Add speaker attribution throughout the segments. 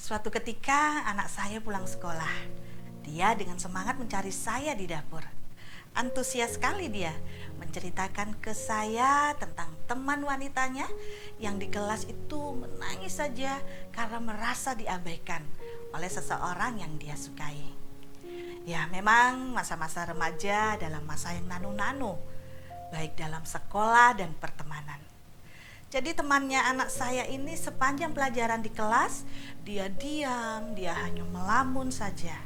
Speaker 1: Suatu ketika anak saya pulang sekolah. Dia dengan semangat mencari saya di dapur. Antusias sekali dia menceritakan ke saya tentang teman wanitanya yang di kelas itu menangis saja karena merasa diabaikan oleh seseorang yang dia sukai. Ya, memang masa-masa remaja adalah masa yang nano-nano, baik dalam sekolah dan pertemanan. Jadi temannya anak saya ini sepanjang pelajaran di kelas, dia diam, dia hanya melamun saja.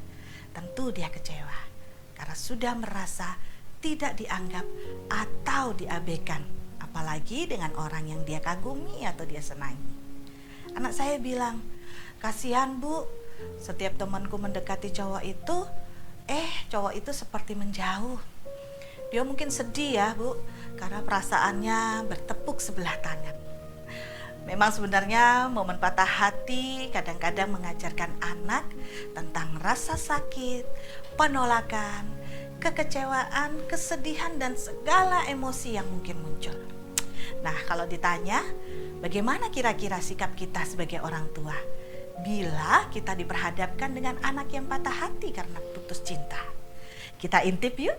Speaker 1: Tentu dia kecewa, karena sudah merasa tidak dianggap atau diabaikan, apalagi dengan orang yang dia kagumi atau dia senangi. Anak saya bilang, kasihan bu, setiap temanku mendekati cowok itu, cowok itu seperti menjauh. Dia mungkin sedih ya bu, karena perasaannya bertepuk sebelah tangan. Memang sebenarnya momen patah hati kadang-kadang mengajarkan anak tentang rasa sakit, penolakan, kekecewaan, kesedihan, dan segala emosi yang mungkin muncul. Nah, kalau ditanya, bagaimana kira-kira sikap kita sebagai orang tua bila kita diperhadapkan dengan anak yang patah hati karena putus cinta? Kita intip yuk.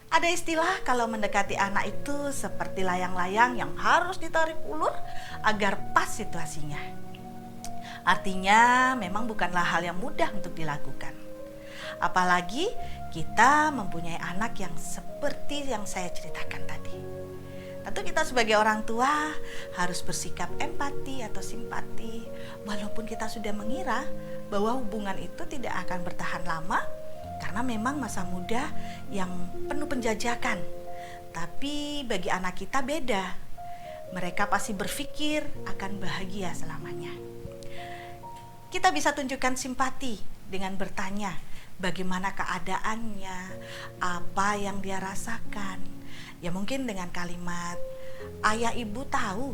Speaker 1: Ada istilah kalau mendekati anak itu seperti layang-layang yang harus ditarik ulur agar pas situasinya. Artinya memang bukanlah hal yang mudah untuk dilakukan. Apalagi kita mempunyai anak yang seperti yang saya ceritakan tadi. Tentu kita sebagai orang tua harus bersikap empati atau simpati, walaupun kita sudah mengira bahwa hubungan itu tidak akan bertahan lama, karena memang masa muda yang penuh penjajakan. Tapi bagi anak kita beda. Mereka pasti berpikir akan bahagia selamanya. Kita bisa tunjukkan simpati dengan bertanya bagaimana keadaannya, apa yang dia rasakan. Ya mungkin dengan kalimat, ayah ibu tahu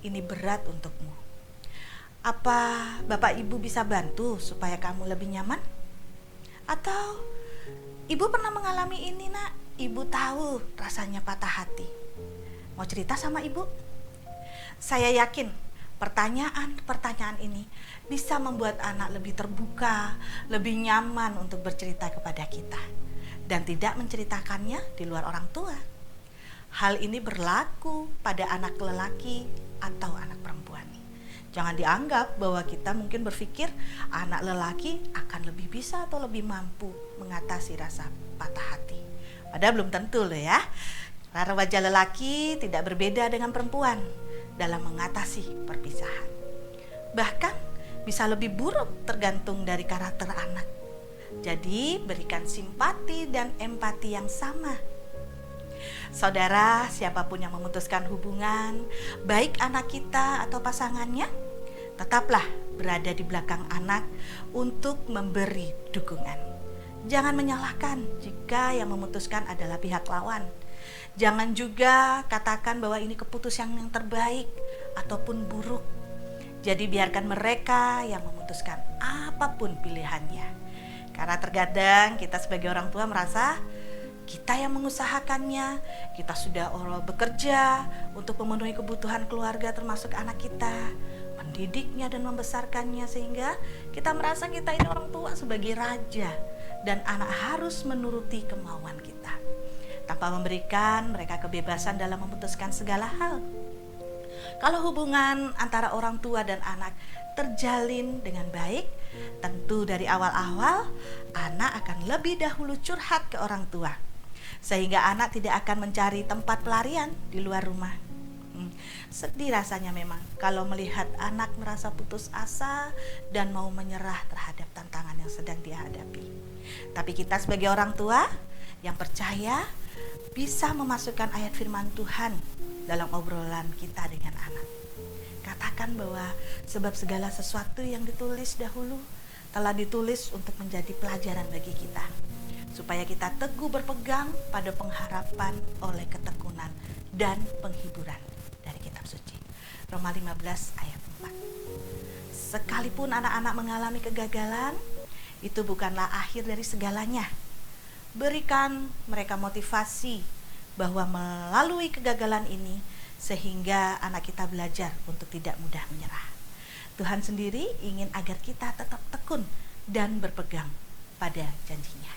Speaker 1: ini berat untukmu. Apa bapak ibu bisa bantu supaya kamu lebih nyaman? Atau ibu pernah mengalami ini nak, ibu tahu rasanya patah hati. Mau cerita sama ibu? Saya yakin pertanyaan-pertanyaan ini bisa membuat anak lebih terbuka, lebih nyaman untuk bercerita kepada kita, dan tidak menceritakannya di luar orang tua. Hal ini berlaku pada anak lelaki atau anak perempuan. Jangan dianggap bahwa kita mungkin berpikir anak lelaki akan lebih bisa atau lebih mampu mengatasi rasa patah hati. Padahal belum tentu loh ya. Karena wajah lelaki tidak berbeda dengan perempuan dalam mengatasi perpisahan. Bahkan bisa lebih buruk tergantung dari karakter anak. Jadi berikan simpati dan empati yang sama. Saudara, siapapun yang memutuskan hubungan, baik anak kita atau pasangannya, tetaplah berada di belakang anak untuk memberi dukungan. Jangan menyalahkan jika yang memutuskan adalah pihak lawan. Jangan juga katakan bahwa ini keputusan yang terbaik ataupun buruk. Jadi biarkan mereka yang memutuskan apapun pilihannya. Karena terkadang kita sebagai orang tua merasa kita yang mengusahakannya, kita sudah bekerja untuk memenuhi kebutuhan keluarga termasuk anak kita, mendidiknya dan membesarkannya, sehingga kita merasa kita ini orang tua sebagai raja dan anak harus menuruti kemauan kita tanpa memberikan mereka kebebasan dalam memutuskan segala hal. Kalau hubungan antara orang tua dan anak terjalin dengan baik, tentu dari awal-awal anak akan lebih dahulu curhat ke orang tua, sehingga anak tidak akan mencari tempat pelarian di luar rumah. Sedih rasanya memang kalau melihat anak merasa putus asa dan mau menyerah terhadap tantangan yang sedang dia hadapi. Tapi kita sebagai orang tua yang percaya bisa memasukkan ayat firman Tuhan dalam obrolan kita dengan anak. Katakan bahwa sebab segala sesuatu yang ditulis dahulu telah ditulis untuk menjadi pelajaran bagi kita, supaya kita teguh berpegang pada pengharapan oleh ketekunan dan penghiburan dari kitab suci. Roma 15 ayat 4. Sekalipun anak-anak mengalami kegagalan, itu bukanlah akhir dari segalanya. Berikan mereka motivasi bahwa melalui kegagalan ini sehingga anak kita belajar untuk tidak mudah menyerah. Tuhan sendiri ingin agar kita tetap tekun dan berpegang pada janjinya.